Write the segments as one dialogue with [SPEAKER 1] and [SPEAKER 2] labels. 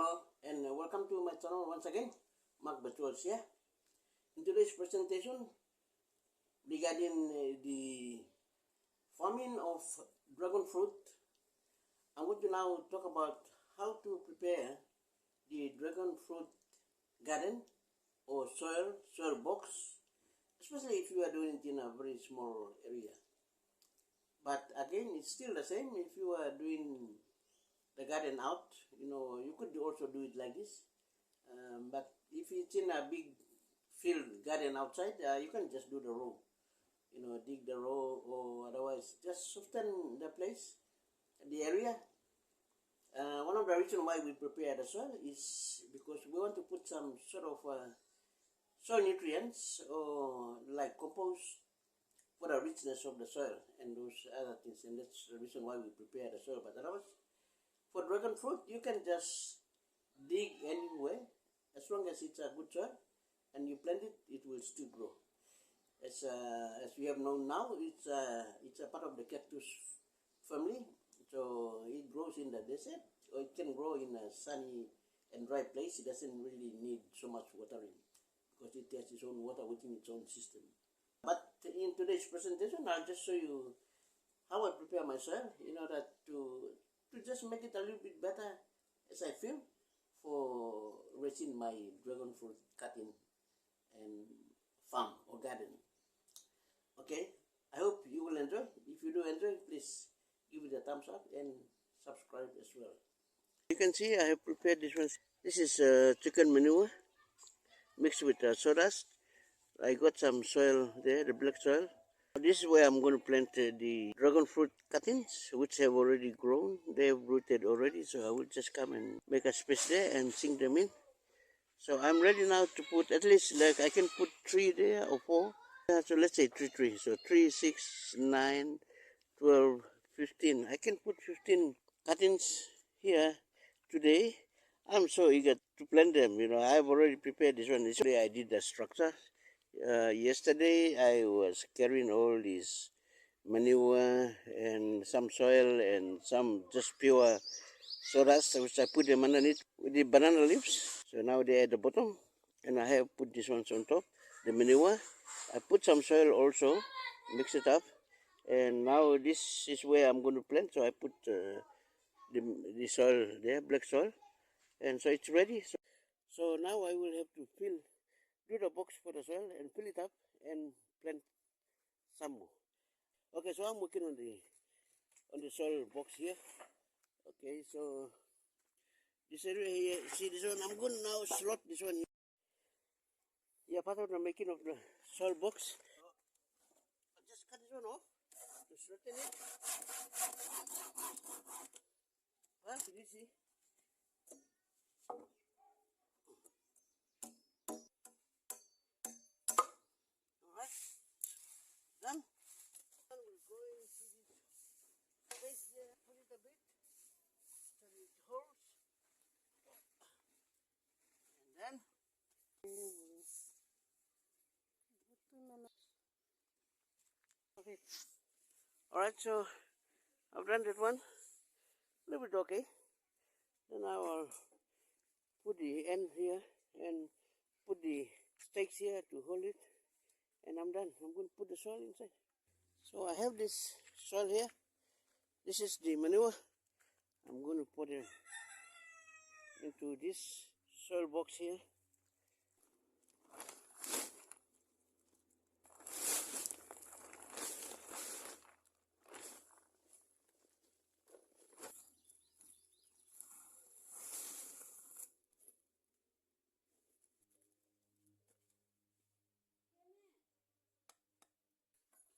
[SPEAKER 1] Hello and welcome to my channel once again. Mark Batuals here. In today's presentation regarding the farming of dragon fruit, I want to now talk about how to prepare the dragon fruit garden or soil box, especially if you are doing it in a very small area. But again, it's still the same if you are doing the garden out. You could also do it like this. But if it's in a big field garden outside, you can just do the row. Dig the row, or otherwise just soften the place, the area. One of the reasons why we prepare the soil is because we want to put some sort of soil nutrients or like compost for the richness of the soil and those other things, and that's the reason why we prepare the soil. But otherwise, for dragon fruit, you can just dig anywhere as long as it's a good soil and you plant it, it will still grow. As we have known now, it's a part of the cactus family, so it grows in the desert, or it can grow in a sunny and dry place. It doesn't really need so much watering because it has its own water within its own system. But in today's presentation, I'll just show you how I prepare my soil in order to just make it a little bit better as I feel for raising my dragon fruit cutting and farm or garden. Okay, I hope you will enjoy. If you do enjoy, please give it a thumbs up and subscribe as well. You can see I have prepared this one. This is chicken manure mixed with sawdust. I got some soil there, the black soil. This is where I'm going to plant the dragon fruit cuttings, which have already grown. They have rooted already, so I will just come and make a space there and sink them in. So I'm ready now to put at least, like, I can put 3 there or 4. So let's say 3. So 3, 6, 9, 12, 15. I can put 15 cuttings here today. I'm so eager to plant them. I've already prepared this one. Yesterday I did the structure. Yesterday I was carrying all this manure and some soil and some just pure sawdust, which I put them underneath with the banana leaves. So now they're at the bottom, and I have put this ones on top, the manure. I put some soil also, mix it up, and now this is where I'm going to plant. So I put the soil there, black soil, and so it's ready. So now I will have to do the box for the soil and fill it up and plant some more. Okay, so I'm working on the soil box here. Okay, so this area here, see this one, I'm going to now slot this one here. Yeah, part of the making of the soil box. I'll just cut this one off to straighten it. Well, you see. Alright, done. We'll go into this space here, put it a bit so it holds. And then okay. Alright, so I've done that one. A little bit okay. Then I'll put the end here and put the stakes here to hold it. And I'm done. I'm going to put the soil inside. So I have this soil here. This is the manure. I'm going to put it into this soil box here.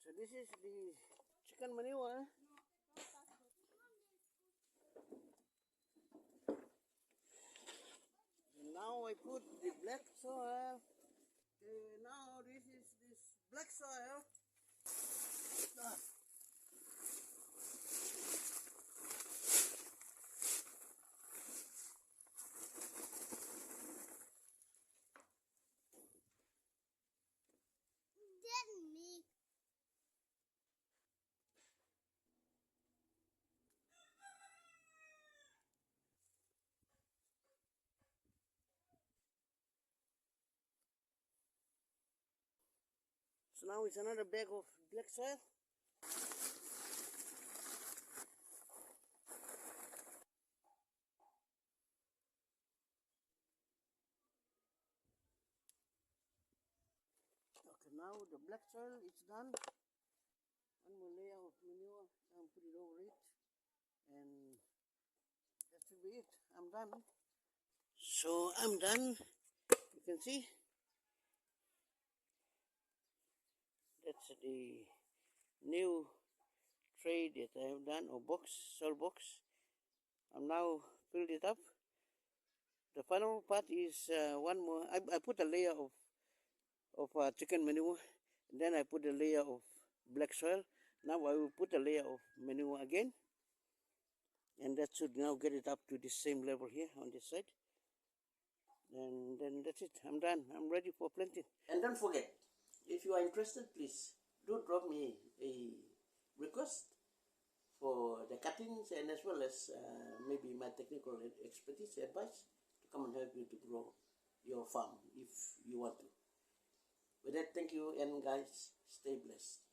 [SPEAKER 1] So this is the chicken manure. And now I put the black soil. Now this is this black soil. So now it's another bag of black soil. Okay, now the black soil is done. One more layer of manure, I'll put it over it, and that should be it. I'm done. So I'm done. You can see that's the new tray that I have done, or box, soil box. I'm now filled it up. The final part is one more. I put a layer of chicken manure, and then I put a layer of black soil. Now I will put a layer of manure again, and that should now get it up to the same level here on this side. And then that's it. I'm done. I'm ready for planting. And don't forget, if you are interested, please do drop me a request for the cuttings, and as well as maybe my technical expertise advice to come and help you to grow your farm if you want to. With that, thank you, and guys, stay blessed.